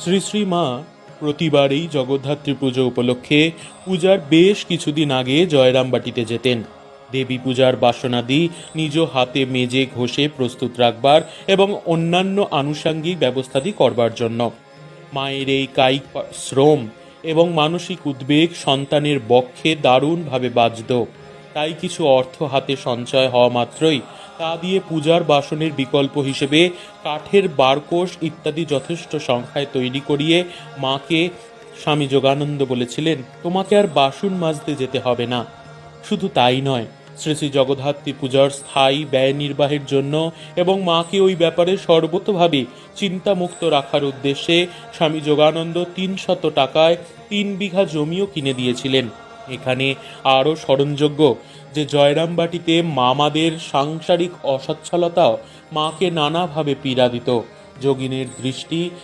শ্রী শ্রী মা প্রতিবারই জগদ্ধাত্রী পুজো উপলক্ষে পূজার বেশ কিছুদিন আগে জয়রামবাটিতে যেতেন। দেবী পূজার বাসনাদি নিজ হাতে মেজে ঘষে প্রস্তুত রাখবার এবং অন্যান্য আনুষাঙ্গিক ব্যবস্থাদি করবার জন্য। মায়ের এই কায়িক শ্রম এবং মানসিক উদ্বেগ সন্তানের বক্ষে দারুণভাবে বাজত। তাই কিছু অর্থ হাতে সঞ্চয় হওয়া মাত্রই তা দিয়ে পূজার বাসনের বিকল্প হিসেবে কাঠের বারকোশ ইত্যাদি যথেষ্ট সংখ্যায় তৈরি করিয়ে মাকে স্বামী যোগানন্দ বলেছিলেন, তোমাকে আর বাসন মাজতে যেতে হবে না। শুধু তাই নয়, শ্রী শ্রী জগদ্ধাত্রী পূজার স্থায়ী ব্যয় নির্বাহের জন্য এবং মাকে ওই ব্যাপারে সর্বতোভাবে চিন্তামুক্ত রাখার উদ্দেশ্যে স্বামী যোগানন্দ ৩০০ টাকায় ৩ বিঘা জমিও কিনে দিয়েছিলেন। এখানে আরও স্মরণযোগ্য যে জয়রামবাটিতে মামাদের সাংসারিক অসচ্ছলতাও মাকে নানাভাবে পীড়া দিত। যোগিনীর দৃষ্টি